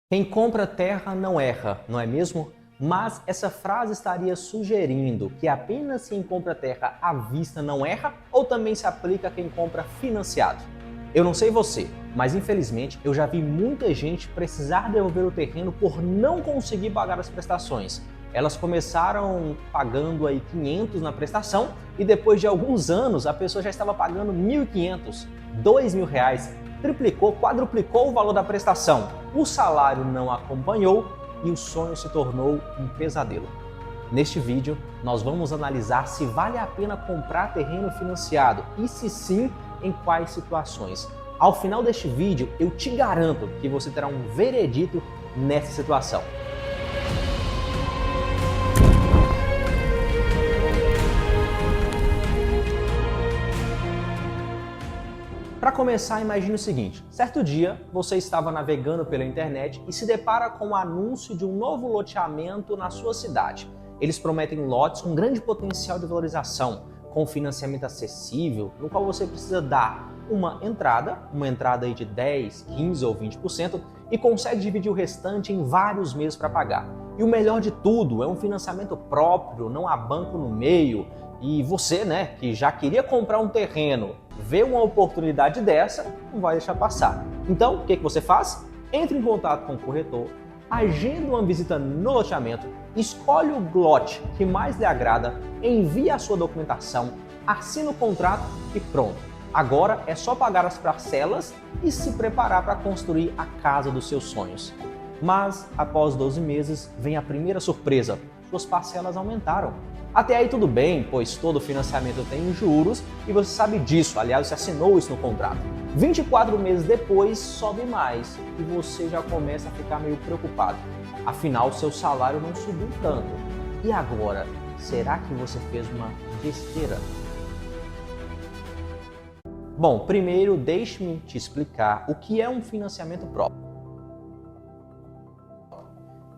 Quem compra terra não erra, não é mesmo? Mas essa frase estaria sugerindo que apenas quem compra terra à vista não erra ou também se aplica a quem compra financiado? Eu não sei você, mas infelizmente eu já vi muita gente precisar devolver o terreno por não conseguir pagar as prestações. Elas começaram pagando aí 500 na prestação e depois de alguns anos a pessoa já estava pagando 1.500, R$ 2.000, triplicou, quadruplicou o valor da prestação. O salário não acompanhou e o sonho se tornou um pesadelo. Neste vídeo, nós vamos analisar se vale a pena comprar terreno financiado e se sim, em quais situações. Ao final deste vídeo, eu te garanto que você terá um veredito nessa situação. Para começar, imagine o seguinte: certo dia você estava navegando pela internet e se depara com o anúncio de um novo loteamento na sua cidade. Eles prometem lotes com grande potencial de valorização, com financiamento acessível, no qual você precisa dar uma entrada aí de 10, 15 ou 20% e consegue dividir o restante em vários meses para pagar. E o melhor de tudo, é um financiamento próprio, não há banco no meio. E você, que já queria comprar um terreno, vê uma oportunidade dessa, não vai deixar passar. Então, o que você faz? Entre em contato com o corretor, agenda uma visita no loteamento, escolhe o lote que mais lhe agrada, envia a sua documentação, assina o contrato e pronto. Agora é só pagar as parcelas e se preparar para construir a casa dos seus sonhos. Mas, após 12 meses, vem a primeira surpresa: suas parcelas aumentaram. Até aí tudo bem, pois todo financiamento tem juros e você sabe disso, aliás, você assinou isso no contrato. 24 meses depois, sobe mais e você já começa a ficar meio preocupado. Afinal, seu salário não subiu tanto. E agora, será que você fez uma besteira? Bom, primeiro deixe-me te explicar o que é um financiamento próprio.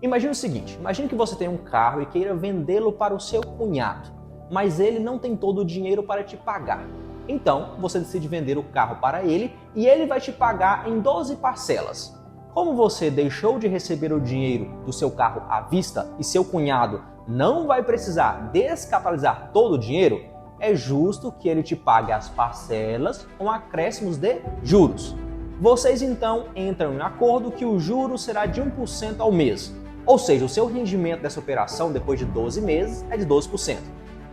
Imagine o seguinte, imagine que você tem um carro e queira vendê-lo para o seu cunhado, mas ele não tem todo o dinheiro para te pagar. Então, você decide vender o carro para ele e ele vai te pagar em 12 parcelas. Como você deixou de receber o dinheiro do seu carro à vista e seu cunhado não vai precisar descapitalizar todo o dinheiro, é justo que ele te pague as parcelas com acréscimos de juros. Vocês então entram em acordo que o juro será de 1% ao mês. Ou seja, o seu rendimento dessa operação depois de 12 meses é de 12%.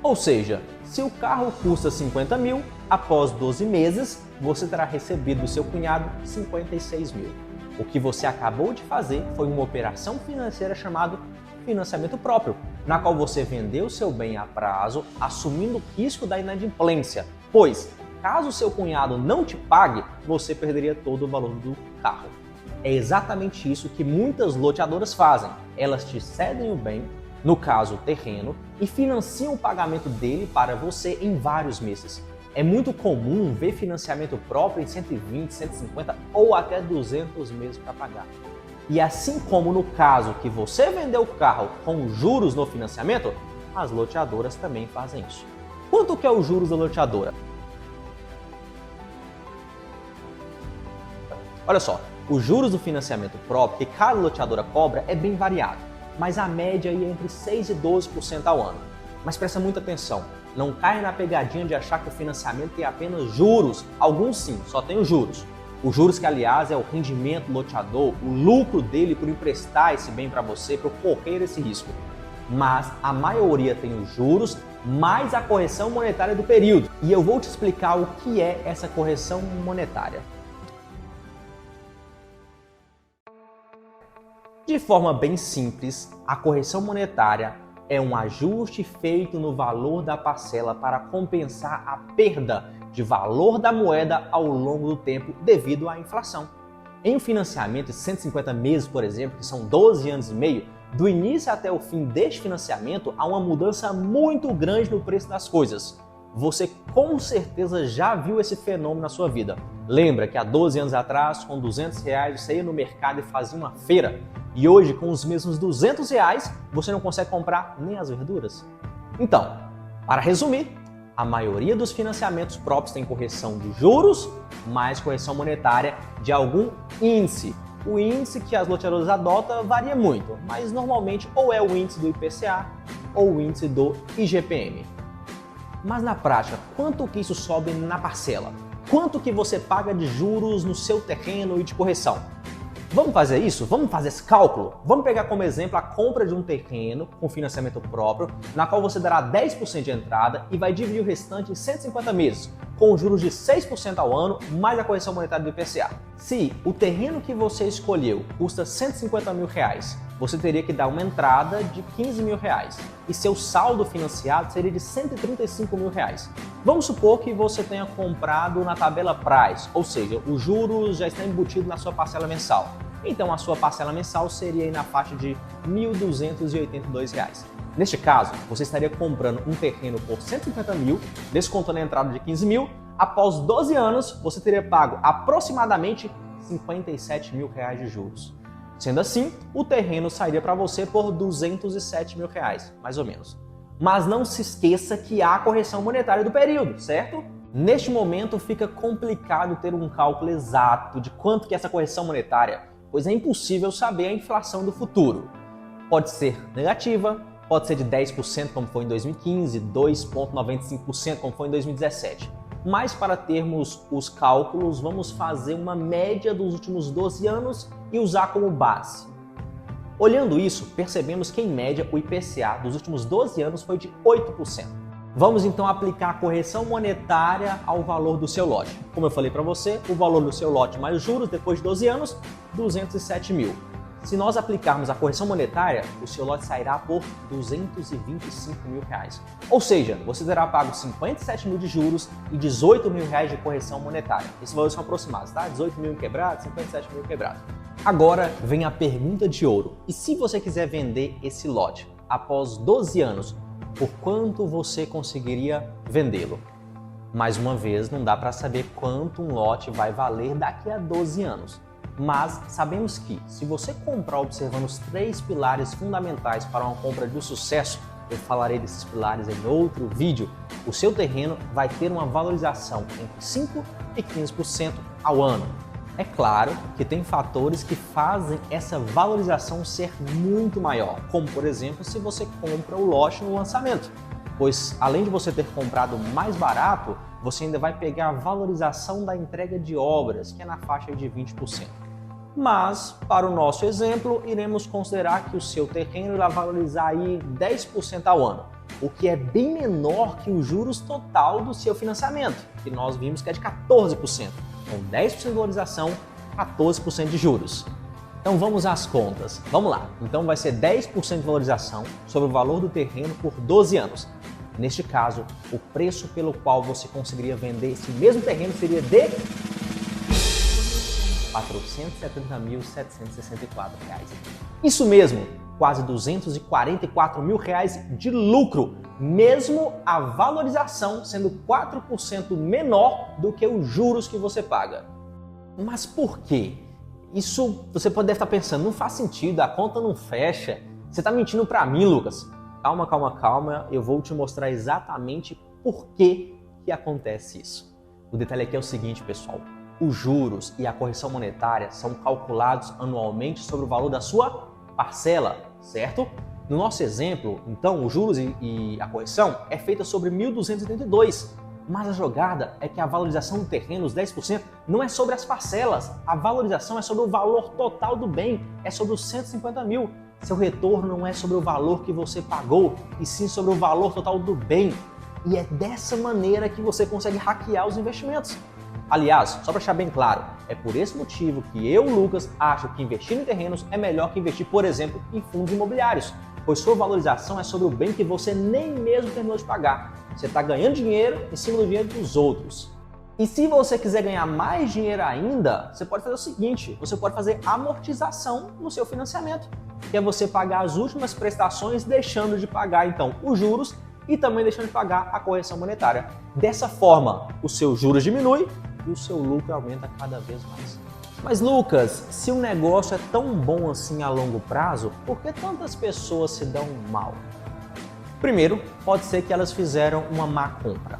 Ou seja, se o carro custa 50 mil, após 12 meses, você terá recebido do seu cunhado 56 mil. O que você acabou de fazer foi uma operação financeira chamada financiamento próprio, na qual você vendeu seu bem a prazo, assumindo o risco da inadimplência, pois, caso seu cunhado não te pague, você perderia todo o valor do carro. É exatamente isso que muitas loteadoras fazem. Elas te cedem o bem, no caso o terreno, e financiam o pagamento dele para você em vários meses. É muito comum ver financiamento próprio em 120, 150 ou até 200 meses para pagar. E assim como no caso que você vendeu o carro com juros no financiamento, as loteadoras também fazem isso. Quanto que é os juros da loteadora? Olha só, os juros do financiamento próprio que cada loteadora cobra é bem variado, mas a média é entre 6% e 12% ao ano. Mas presta muita atenção, não caia na pegadinha de achar que o financiamento tem apenas juros. Alguns sim, só tem os juros. Os juros que, aliás, é o rendimento do loteador, o lucro dele por emprestar esse bem para você, por correr esse risco. Mas a maioria tem os juros mais a correção monetária do período. E eu vou te explicar o que é essa correção monetária. De forma bem simples, a correção monetária é um ajuste feito no valor da parcela para compensar a perda de valor da moeda ao longo do tempo devido à inflação. Em um financiamento de 150 meses, por exemplo, que são 12 anos e meio, do início até o fim deste financiamento há uma mudança muito grande no preço das coisas. Você com certeza já viu esse fenômeno na sua vida. Lembra que há 12 anos atrás, com R$200, você ia no mercado e fazia uma feira? E hoje, com os mesmos R$200, você não consegue comprar nem as verduras? Então, para resumir, a maioria dos financiamentos próprios tem correção de juros, mais correção monetária de algum índice. O índice que as loteadoras adotam varia muito, mas normalmente ou é o índice do IPCA ou o índice do IGPM. Mas na prática, quanto que isso sobe na parcela? Quanto que você paga de juros no seu terreno e de correção? Vamos fazer isso? Vamos fazer esse cálculo? Vamos pegar como exemplo a compra de um terreno com financiamento próprio, na qual você dará 10% de entrada e vai dividir o restante em 150 meses, com juros de 6% ao ano, mais a correção monetária do IPCA. Se o terreno que você escolheu custa R$150 mil, você teria que dar uma entrada de R$15 mil e seu saldo financiado seria de R$135 mil. Vamos supor que você tenha comprado na tabela Price, ou seja, os juros já estão embutidos na sua parcela mensal. Então a sua parcela mensal seria aí na faixa de R$1.282. Neste caso, você estaria comprando um terreno por 150 mil, descontando a entrada de 15 mil. Após 12 anos, você teria pago aproximadamente 57 mil reais de juros. Sendo assim, o terreno sairia para você por 207 mil reais, mais ou menos. Mas não se esqueça que há a correção monetária do período, certo? Neste momento fica complicado ter um cálculo exato de quanto que é essa correção monetária, pois é impossível saber a inflação do futuro. Pode ser negativa, pode ser de 10% como foi em 2015, 2,95% como foi em 2017. Mas para termos os cálculos, vamos fazer uma média dos últimos 12 anos e usar como base. Olhando isso, percebemos que em média o IPCA dos últimos 12 anos foi de 8%. Vamos então aplicar a correção monetária ao valor do seu lote. Como eu falei para você, o valor do seu lote mais juros depois de 12 anos, 207 mil. Se nós aplicarmos a correção monetária, o seu lote sairá por 225 mil reais. Ou seja, você terá pago 57 mil de juros e 18 mil reais de correção monetária. Esses valores são aproximados, tá? 18 mil quebrados, 57 mil quebrados. Agora vem a pergunta de ouro. E se você quiser vender esse lote após 12 anos, por quanto você conseguiria vendê-lo? Mais uma vez, não dá para saber quanto um lote vai valer daqui a 12 anos. Mas sabemos que, se você comprar observando os 3 pilares fundamentais para uma compra de sucesso, eu falarei desses pilares em outro vídeo, o seu terreno vai ter uma valorização entre 5% e 15% ao ano. É claro que tem fatores que fazem essa valorização ser muito maior, como por exemplo se você compra o lote no lançamento, pois além de você ter comprado mais barato, você ainda vai pegar a valorização da entrega de obras, que é na faixa de 20%. Mas, para o nosso exemplo, iremos considerar que o seu terreno vai valorizar aí 10% ao ano, o que é bem menor que os juros total do seu financiamento, que nós vimos que é de 14%. Com 10% de valorização, 14% de juros. Então vamos às contas. Vamos lá. Então vai ser 10% de valorização sobre o valor do terreno por 12 anos. Neste caso, o preço pelo qual você conseguiria vender esse mesmo terreno seria de R$ 470.764. Isso mesmo, quase R$ 244 mil de lucro, mesmo a valorização sendo 4% menor do que os juros que você paga. Mas por quê? Isso você deve estar pensando, não faz sentido, a conta não fecha. Você está mentindo para mim, Lucas. Calma, calma, calma, eu vou te mostrar exatamente por que acontece isso. O detalhe aqui é o seguinte, pessoal. Os juros e a correção monetária são calculados anualmente sobre o valor da sua parcela, certo? No nosso exemplo, então, os juros e a correção é feita sobre 1.282, mas a jogada é que a valorização do terreno, os 10%, não é sobre as parcelas, a valorização é sobre o valor total do bem, é sobre os 150 mil. Seu retorno não é sobre o valor que você pagou, e sim sobre o valor total do bem. E é dessa maneira que você consegue hackear os investimentos. Aliás, só para deixar bem claro, é por esse motivo que eu, Lucas, acho que investir em terrenos é melhor que investir, por exemplo, em fundos imobiliários, pois sua valorização é sobre o bem que você nem mesmo terminou de pagar. Você está ganhando dinheiro em cima do dinheiro dos outros. E se você quiser ganhar mais dinheiro ainda, você pode fazer o seguinte, você pode fazer amortização no seu financiamento, que é você pagar as últimas prestações deixando de pagar, então, os juros e também deixando de pagar a correção monetária. Dessa forma, os seus juros diminuem e o seu lucro aumenta cada vez mais. Mas Lucas, se o negócio é tão bom assim a longo prazo, por que tantas pessoas se dão mal? Primeiro, pode ser que elas fizeram uma má compra.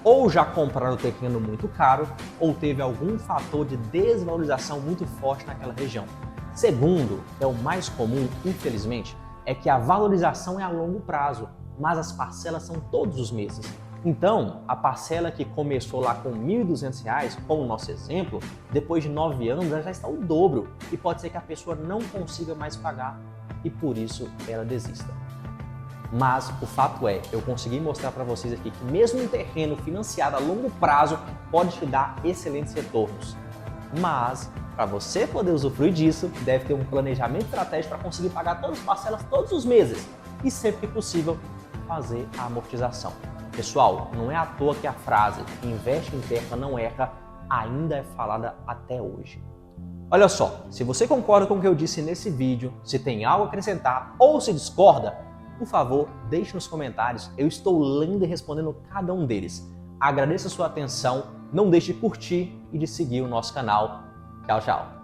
Ou já compraram o terreno muito caro, ou teve algum fator de desvalorização muito forte naquela região. Segundo, é o mais comum, infelizmente, é que a valorização é a longo prazo, mas as parcelas são todos os meses. Então, a parcela que começou lá com R$ 1.200, como o nosso exemplo, depois de 9 anos ela já está o dobro e pode ser que a pessoa não consiga mais pagar e por isso ela desista. Mas o fato é, eu consegui mostrar para vocês aqui que mesmo um terreno financiado a longo prazo pode te dar excelentes retornos. Mas, para você poder usufruir disso, deve ter um planejamento estratégico para conseguir pagar todas as parcelas todos os meses e, sempre que possível, fazer a amortização. Pessoal, não é à toa que a frase "investe em terra, não erra" ainda é falada até hoje. Olha só, se você concorda com o que eu disse nesse vídeo, se tem algo a acrescentar ou se discorda, por favor, deixe nos comentários, eu estou lendo e respondendo cada um deles. Agradeço a sua atenção, não deixe de curtir e de seguir o nosso canal. Tchau, tchau!